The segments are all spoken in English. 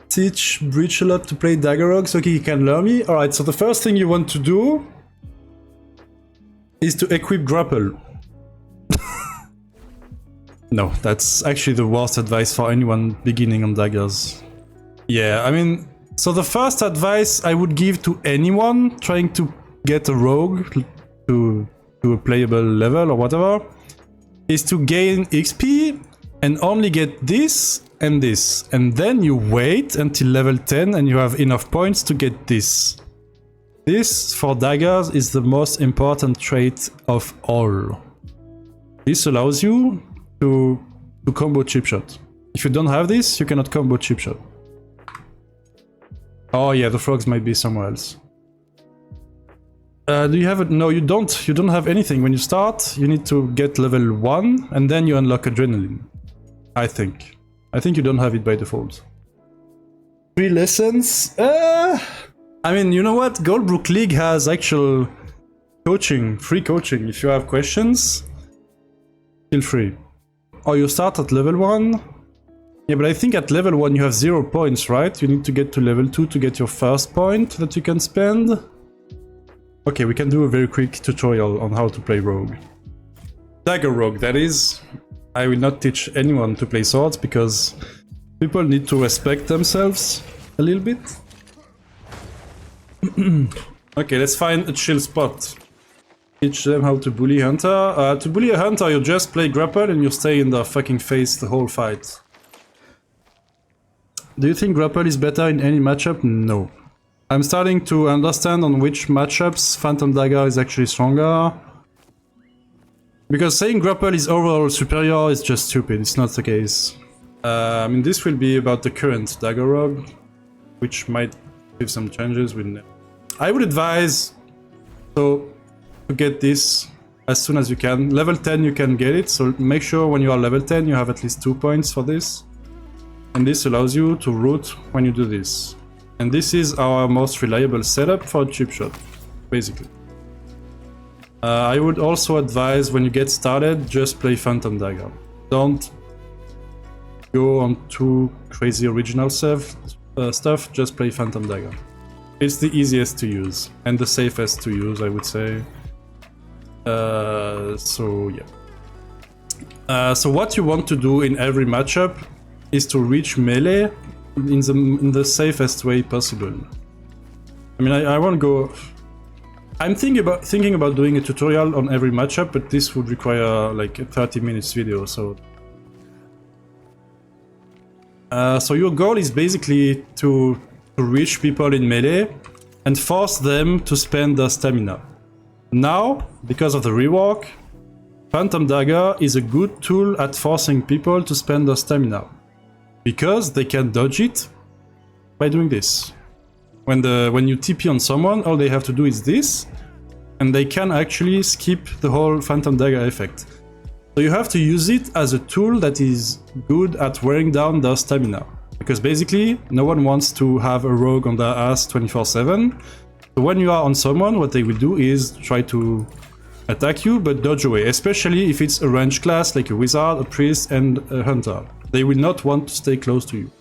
Teach Breach a lot to play Dagger Rogue so he can learn me. Alright, so the first thing you want to do is to equip Grapple. No, that's actually the worst advice for anyone beginning on daggers. Yeah, I mean, so the first advice I would give to anyone trying to get a rogue to a playable level or whatever is to gain XP and only get this and this, and then you wait until level 10 and you have enough points to get this. This, for daggers, is the most important trait of all. This allows you to combo chipshot. If you don't have this, you cannot combo chipshot. Oh yeah, the frogs might be somewhere else. Do you have it? No, you don't. You don't have anything. When you start, you need to get level 1 and then you unlock adrenaline. I think you don't have it by default. 3 lessons? I mean, you know what? Goldbrook League has actual coaching, free coaching. If you have questions, feel free. Or you start at level 1. Yeah, but I think at level 1 you have 0 points, right? You need to get to level 2 to get your first point that you can spend. Okay, we can do a very quick tutorial on how to play rogue. Dagger rogue, that is. I will not teach anyone to play swords because people need to respect themselves a little bit. Okay, let's find a chill spot. Teach them how to bully hunter. To bully a hunter, you just play grapple and you stay in the fucking face the whole fight. Do you think grapple is better in any matchup? No. I'm starting to understand on which matchups Phantom Dagger is actually stronger. Because saying grapple is overall superior is just stupid, it's not the case. I mean, this will be about the current Dagger Rogue, which might give some changes. I would advise to get this as soon as you can. Level 10 you can get it, so make sure when you are level 10 you have at least 2 points for this. And this allows you to root when you do this. And this is our most reliable setup for a chip shot, basically. I would also advise when you get started, just play Phantom Dagger. Don't go on too crazy original stuff, just play Phantom Dagger. It's the easiest to use, and the safest to use, I would say. So yeah. So what you want to do in every matchup is to reach melee in the safest way possible. I mean, I won't go... I'm thinking about doing a tutorial on every matchup, but this would require like a 30 minutes video, so... So your goal is basically to reach people in melee and force them to spend their stamina. Now, because of the rework, Phantom Dagger is a good tool at forcing people to spend their stamina. Because they can dodge it by doing this. When you TP on someone, all they have to do is this, and they can actually skip the whole Phantom Dagger effect. So you have to use it as a tool that is good at wearing down their stamina. Because basically, no one wants to have a rogue on their ass 24/7. So when you are on someone, what they will do is try to attack you, but dodge away. Especially if it's a ranged class like a wizard, a priest, and a hunter. They will not want to stay close to you.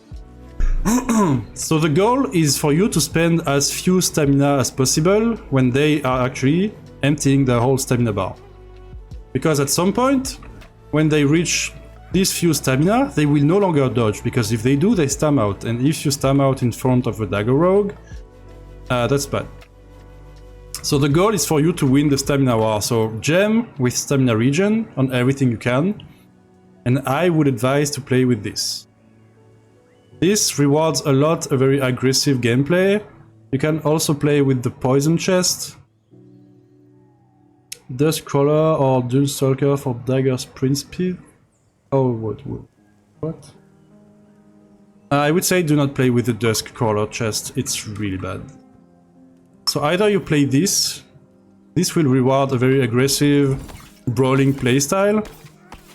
So the goal is for you to spend as few stamina as possible when they are actually emptying their whole stamina bar. Because at some point, when they reach these few stamina, they will no longer dodge, because if they do, they stam out, and if you stam out in front of a Dagger Rogue, that's bad. So the goal is for you to win the stamina war, so gem with stamina regen on everything you can, and I would advise to play with this. This rewards a lot a very aggressive gameplay. You can also play with the poison chest, Duskcrawler or Dunestalker for dagger sprint speed. Oh, what? I would say do not play with the Duskcrawler chest, it's really bad. So either you play this will reward a very aggressive brawling playstyle,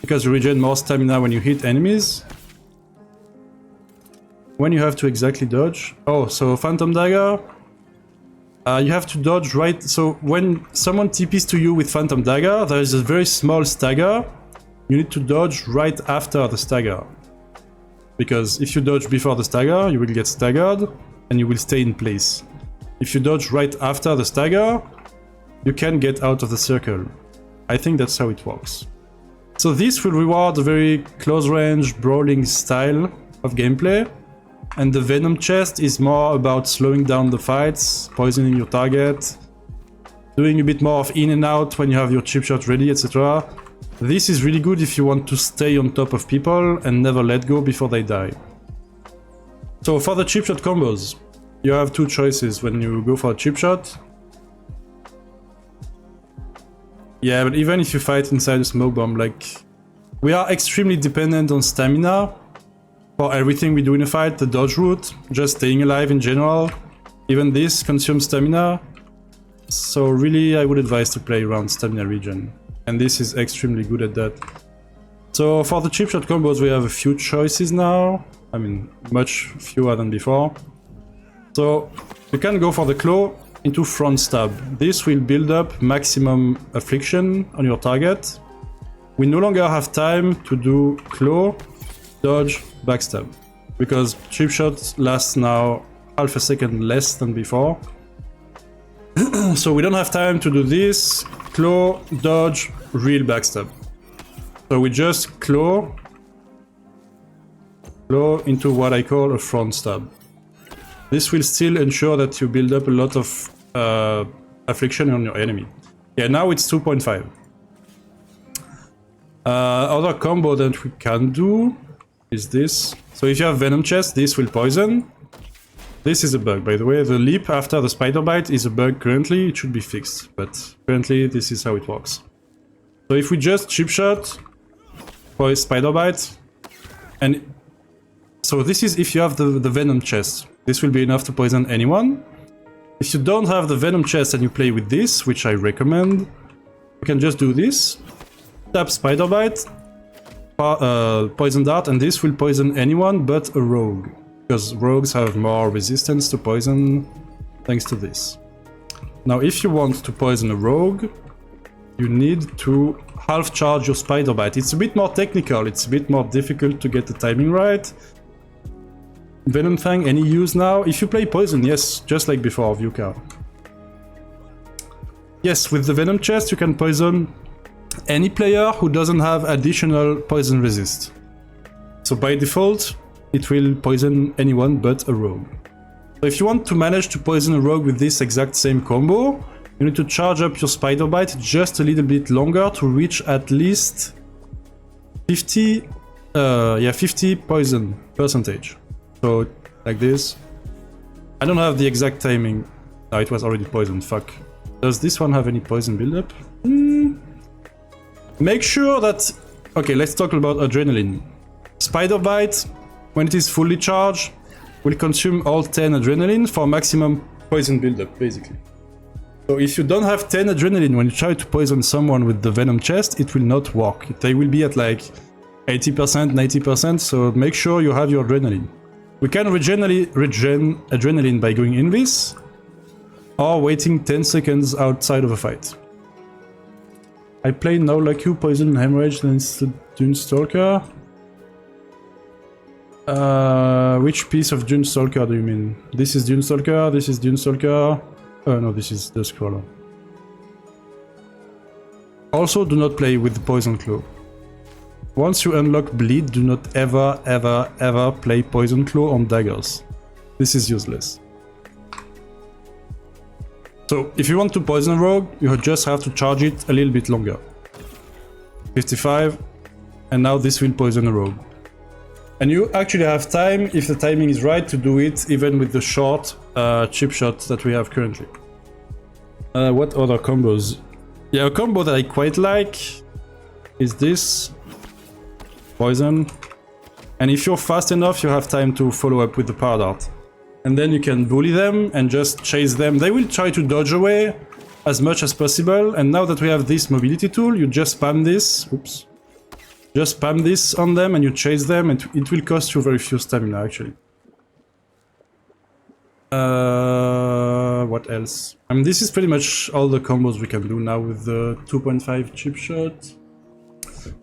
because you regen more stamina when you hit enemies. When you have to exactly dodge. Oh, so Phantom Dagger. You have to dodge right. So when someone TPs to you with Phantom Dagger, there is a very small stagger. You need to dodge right after the stagger. Because if you dodge before the stagger, you will get staggered and you will stay in place. If you dodge right after the stagger, you can get out of the circle. I think that's how it works. So this will reward a very close-range, brawling style of gameplay, and the Venom chest is more about slowing down the fights, poisoning your target, doing a bit more of in and out when you have your chip shot ready, etc. This is really good if you want to stay on top of people and never let go before they die. So for the chip shot combos, you have two choices when you go for a chip shot. Yeah, but even if you fight inside a smoke bomb, like, we are extremely dependent on stamina for everything we do in a fight. The dodge route, just staying alive in general, even this consumes stamina. So really, I would advise to play around stamina regen, and this is extremely good at that. So for the chip shot combos, we have a few choices now. I mean, much fewer than before. So you can go for the claw into front stab. This will build up maximum affliction on your target. We no longer have time to do claw, dodge, backstab, because chip shot lasts now half a second less than before. So we don't have time to do this, claw, dodge, real backstab. So we just claw into what I call a front stab. This will still ensure that you build up a lot of affliction on your enemy. Yeah, now it's 2.5. Other combo that we can do is this. So if you have Venom Chest, this will poison. This is a bug, by the way. The leap after the spider bite is a bug currently. It should be fixed, but currently this is how it works. So if we just chip shot for a spider bite, and so this is if you have the Venom Chest. This will be enough to poison anyone. If you don't have the Venom Chest and you play with this, which I recommend, you can just do this. Tap Spider Bite, Poison Dart, and this will poison anyone but a rogue. Because rogues have more resistance to poison thanks to this. Now if you want to poison a rogue, you need to half charge your Spider Bite. It's a bit more technical, it's a bit more difficult to get the timing right. Venom Fang, any use now? If you play poison, yes, just like before, Vyuka. Yes, with the Venom Chest you can poison any player who doesn't have additional poison resist. So by default, it will poison anyone but a rogue. So if you want to manage to poison a rogue with this exact same combo, you need to charge up your Spider Bite just a little bit longer to reach at least 50 poison percentage. So, like this. I don't have the exact timing. No, it was already poisoned, fuck. Does this one have any poison buildup? Make sure that... Okay, let's talk about adrenaline. Spider Bite, when it is fully charged, will consume all 10 adrenaline for maximum poison buildup, basically. So if you don't have 10 adrenaline when you try to poison someone with the Venom Chest, it will not work. They will be at like 80%, 90%, so make sure you have your adrenaline. We can regen adrenaline by going in this, or waiting 10 seconds outside of a fight. I play now like you, Poison, Hemorrhage, then it's the Dunestalker. Which piece of Dunestalker do you mean? This is Dunestalker, this is Dunestalker. No, this is the Scroller. Also, do not play with the Poison Claw. Once you unlock Bleed, do not ever play Poison Claw on daggers. This is useless. So, if you want to poison a rogue, you just have to charge it a little bit longer. 55, and now this will poison a rogue. And you actually have time, if the timing is right, to do it even with the short chip shot that we have currently. What other combos? Yeah, a combo that I quite like is this. Poison. And if you're fast enough, you have time to follow up with the Power Dart. And then you can bully them and just chase them. They will try to dodge away as much as possible. And now that we have this mobility tool, you just spam this. Oops. Just spam this on them and you chase them, and it will cost you very few stamina, actually. What else? I mean, this is pretty much all the combos we can do now with the 2.5 chip shot.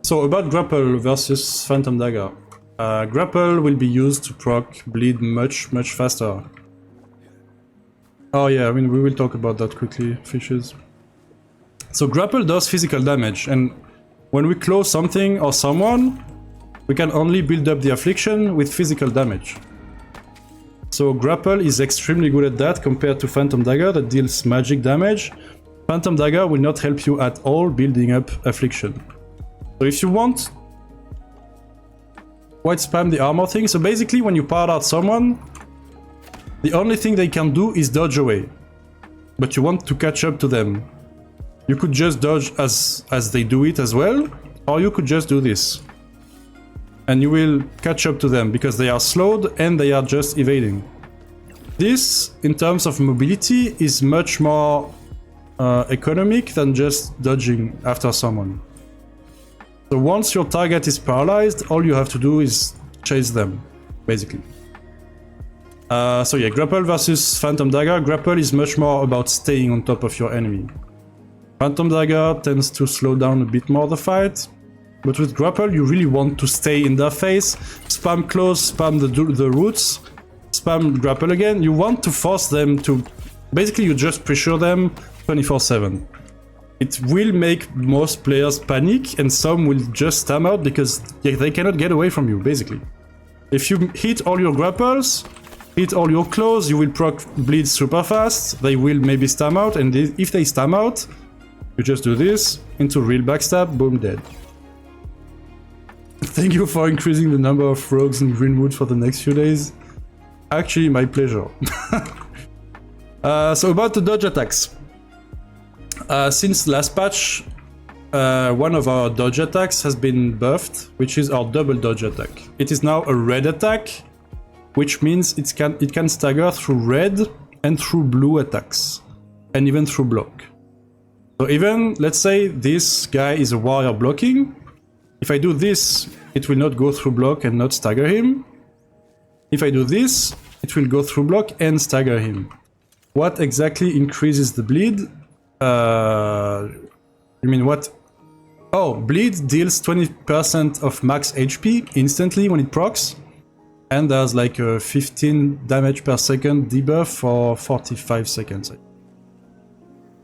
So, about Grapple versus Phantom Dagger. Grapple will be used to proc bleed much faster. Oh yeah, I mean we will talk about that quickly, fishes. So grapple does physical damage, and when we close something or someone, we can only build up the affliction with physical damage. So grapple is extremely good at that compared to Phantom Dagger that deals magic damage. Phantom Dagger will not help you at all building up affliction. So if you want, white spam the armor thing. So basically when you power out someone, the only thing they can do is dodge away. But you want to catch up to them. You could just dodge as they do it as well, or you could just do this. And you will catch up to them because they are slowed and they are just evading. This, in terms of mobility, is much more economic than just dodging after someone. So once your target is paralyzed, all you have to do is chase them, basically. So yeah, grapple versus Phantom Dagger. Grapple is much more about staying on top of your enemy. Phantom Dagger tends to slow down a bit more the fight. But with grapple, you really want to stay in their face, spam close, spam the roots, spam grapple again. You want to force them to... Basically, you just pressure them 24/7. It will make most players panic, and some will just stam out because they cannot get away from you, basically. If you hit all your grapples, hit all your claws, you will proc bleed super fast, they will maybe stam out, and if they stam out, you just do this, into real backstab, boom, dead. Thank you for increasing the number of rogues in Greenwood for the next few days. Actually, my pleasure. So about the dodge attacks. Since last patch, one of our dodge attacks has been buffed, which is our double dodge attack. It is now a red attack, which means it can stagger through red and through blue attacks, and even through block. So even, let's say this guy is a warrior blocking. If I do this, it will not go through block and not stagger him. If I do this, it will go through block and stagger him. What exactly increases the bleed? You mean what? Oh, bleed deals 20% of max HP instantly when it procs. And there's like a 15 damage per second debuff for 45 seconds.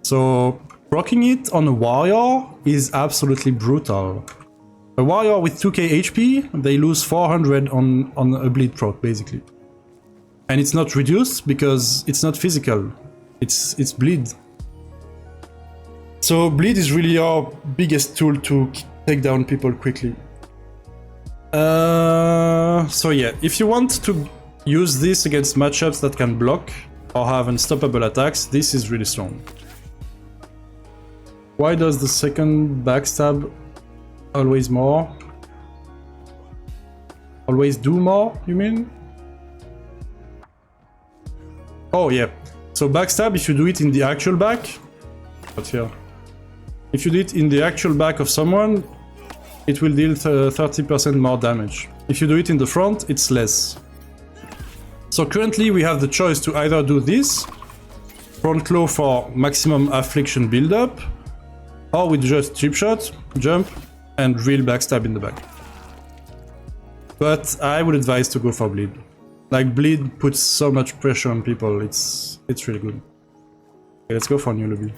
So proccing it on a warrior is absolutely brutal. A warrior with 2k HP, they lose 400 on a bleed proc, basically. And it's not reduced because it's not physical. It's bleed. So bleed is really our biggest tool to take down people quickly. So yeah, if you want to use this against matchups that can block or have unstoppable attacks, this is really strong. Why does the second backstab always more? Always do more, you mean? Oh yeah, so backstab, if you do it in the actual back, not here. If you do it in the actual back of someone, it will deal 30% more damage. If you do it in the front, it's less. So currently we have the choice to either do this, front claw for maximum affliction build-up, or with just chip shot, jump, and real backstab in the back. But I would advise to go for bleed. Like, bleed puts so much pressure on people, it's really good. Okay, let's go for new lobby.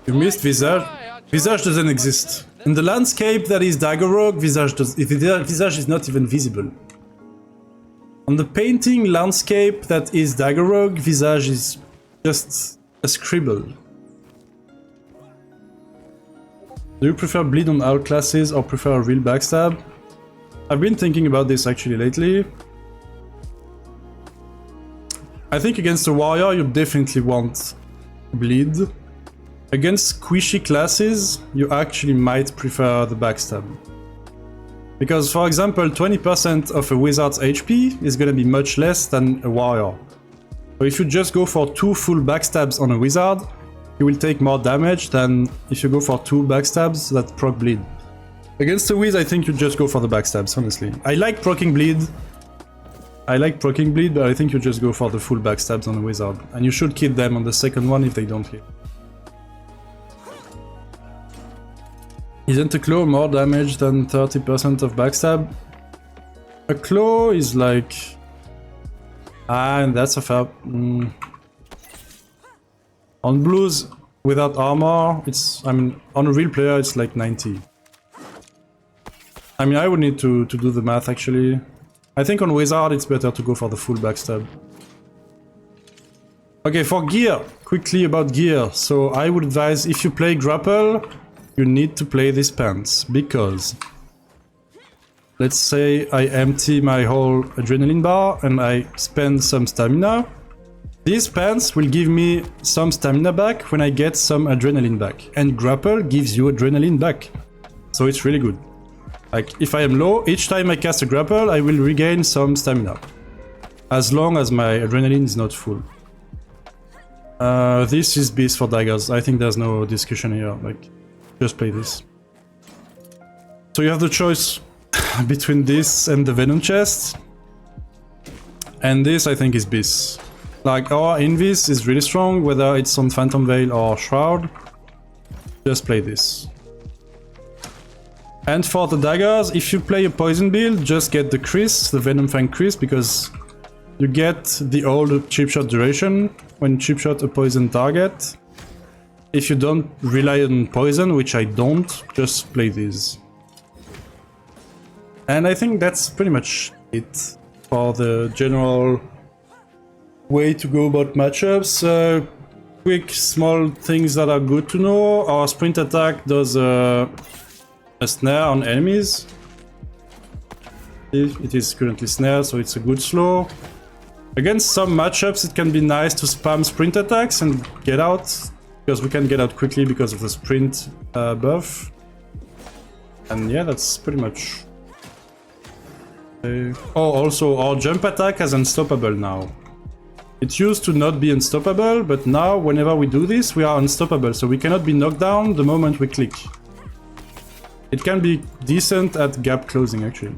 You missed Visage. Visage doesn't exist. In the landscape that is Dagger Rogue, Visage is not even visible. On the painting landscape that is Dagger Rogue, Visage is just a scribble. Do you prefer bleed on all classes or prefer a real backstab? I've been thinking about this actually lately. I think against a warrior you definitely want bleed. Against squishy classes you actually might prefer the backstab. Because for example 20% of a wizard's HP is gonna be much less than a warrior. So if you just go for 2 full backstabs on a wizard, you will take more damage than if you go for 2 backstabs that proc bleed. Against a Wiz, I think you just go for the backstabs, honestly. I like proccing bleed. But I think you just go for the full backstabs on a wizard. And you should kill them on the second one if they don't hit. Isn't a claw more damage than 30% of backstab? A claw is like... and that's a fair... On blues, without armor, it's... I mean, on a real player, it's like 90. I mean, I would need to do the math, actually. I think on wizard, it's better to go for the full backstab. Okay, for gear, quickly about gear. So I would advise, if you play grapple, you need to play these pants, because let's say I empty my whole adrenaline bar and I spend some stamina. These pants will give me some stamina back when I get some adrenaline back, and grapple gives you adrenaline back. So it's really good. Like, if I am low, each time I cast a grapple, I will regain some stamina, as long as my adrenaline is not full. This is beast for daggers. I think there's no discussion here. Like, just play this. So you have the choice between this and the venom chest, and this I think is beast. Like, our invis is really strong, whether it's on Phantom Veil or Shroud. Just play this. And for the daggers, if you play a poison build, just get the Chris, the Venom Fang Chris, because you get the old chip shot duration when chip shot a poison target. If you don't rely on poison, which I don't, just play these. And I think that's pretty much it for the general way to go about matchups. Quick small things that are good to know. Our sprint attack does a snare on enemies. It is currently snare, so it's a good slow. Against some matchups, it can be nice to spam sprint attacks and get out, because we can get out quickly because of the sprint buff. And yeah, that's pretty much... Oh, also, our jump attack is unstoppable now. It used to not be unstoppable, but now, whenever we do this, we are unstoppable, so we cannot be knocked down the moment we click. It can be decent at gap closing, actually.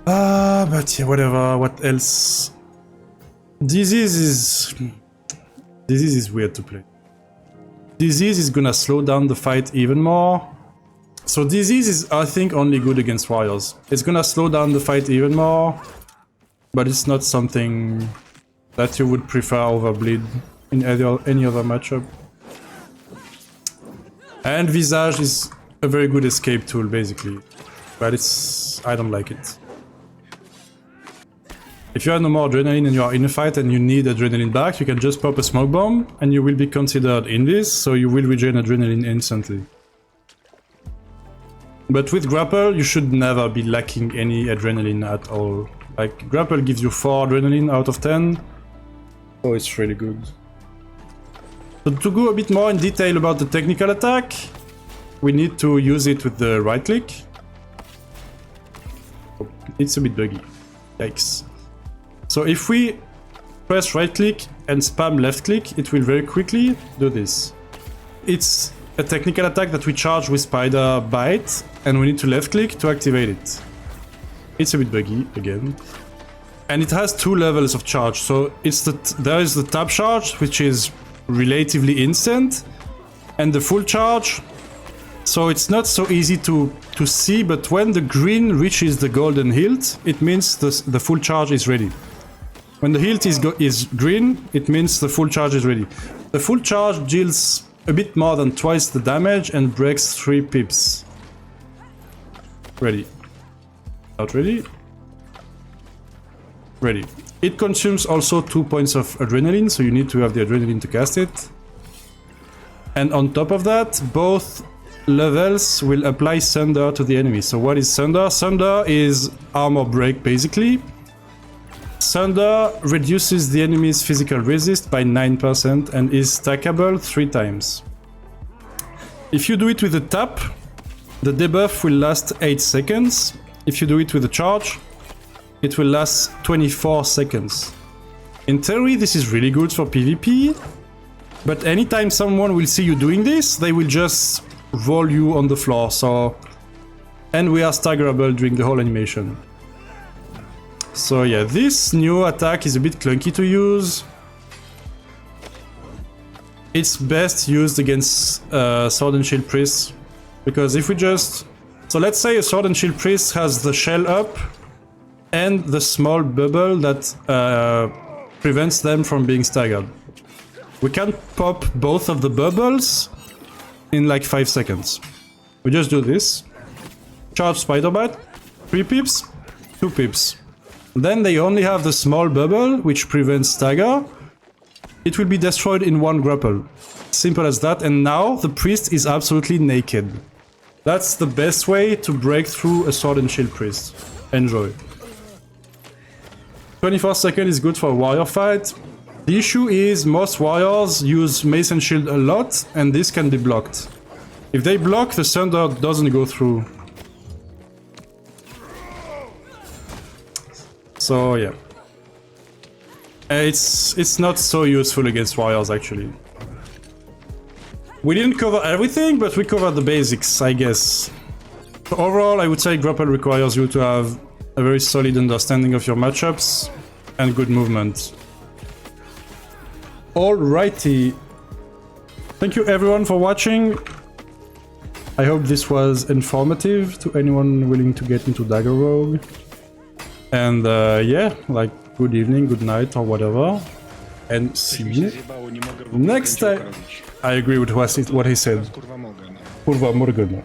But yeah, whatever. What else? Disease is weird to play. Disease is gonna slow down the fight even more. So Disease is, I think, only good against warriors. It's gonna slow down the fight even more, but it's not something that you would prefer over Bleed in any other matchup. And Visage is a very good escape tool, basically, but I don't like it. If you have no more adrenaline and you are in a fight and you need adrenaline back, you can just pop a smoke bomb and you will be considered in this, so you will regain adrenaline instantly. But with grapple, you should never be lacking any adrenaline at all. Like, grapple gives you 4 adrenaline out of 10, so it's really good. So to go a bit more in detail about the technical attack, we need to use it with the right click. Oh, it's a bit buggy. Yikes. So if we press right click and spam left click, it will very quickly do this. It's a technical attack that we charge with Spider Bite, and we need to left click to activate it. It's a bit buggy again. And it has 2 levels of charge. So there is the tap charge, which is relatively instant, and the full charge. So it's not so easy to see, but when the green reaches the golden hilt, it means the full charge is ready. When the hilt is green, it means the full charge is ready. The full charge deals a bit more than twice the damage and breaks 3 pips. Ready. Not ready. Ready. It consumes also 2 points of adrenaline, so you need to have the adrenaline to cast it. And on top of that, both levels will apply Thunder to the enemy. So what is Thunder? Thunder is armor break, basically. Thunder reduces the enemy's physical resist by 9% and is stackable 3 times. If you do it with a tap, the debuff will last 8 seconds. If you do it with a charge, it will last 24 seconds. In theory, this is really good for PvP, but anytime someone will see you doing this, they will just roll you on the floor, and we are staggerable during the whole animation. So yeah, this new attack is a bit clunky to use. it's best used against Sword and Shield Priests. Because if we just... So let's say a Sword and Shield Priest has the shell up and the small bubble that prevents them from being staggered. We can pop both of the bubbles in like 5 seconds. We just do this. Charge Spider-Bite, 3 pips, 2 pips. Then they only have the small bubble, which prevents stagger. It will be destroyed in 1 grapple. Simple as that, and now the priest is absolutely naked. That's the best way to break through a Sword and Shield Priest. Enjoy. 24 seconds is good for a warrior fight. The issue is most warriors use Mace and Shield a lot, and this can be blocked. If they block, the Thunder doesn't go through. So yeah. It's not so useful against warriors actually. We didn't cover everything, but we covered the basics, I guess. So overall, I would say grapple requires you to have a very solid understanding of your matchups and good movement. Alrighty. Thank you everyone for watching. I hope this was informative to anyone willing to get into Dagger Rogue. And yeah, like good evening, good night or whatever. And see you next time. I agree with what he said. Kurwa Morgana.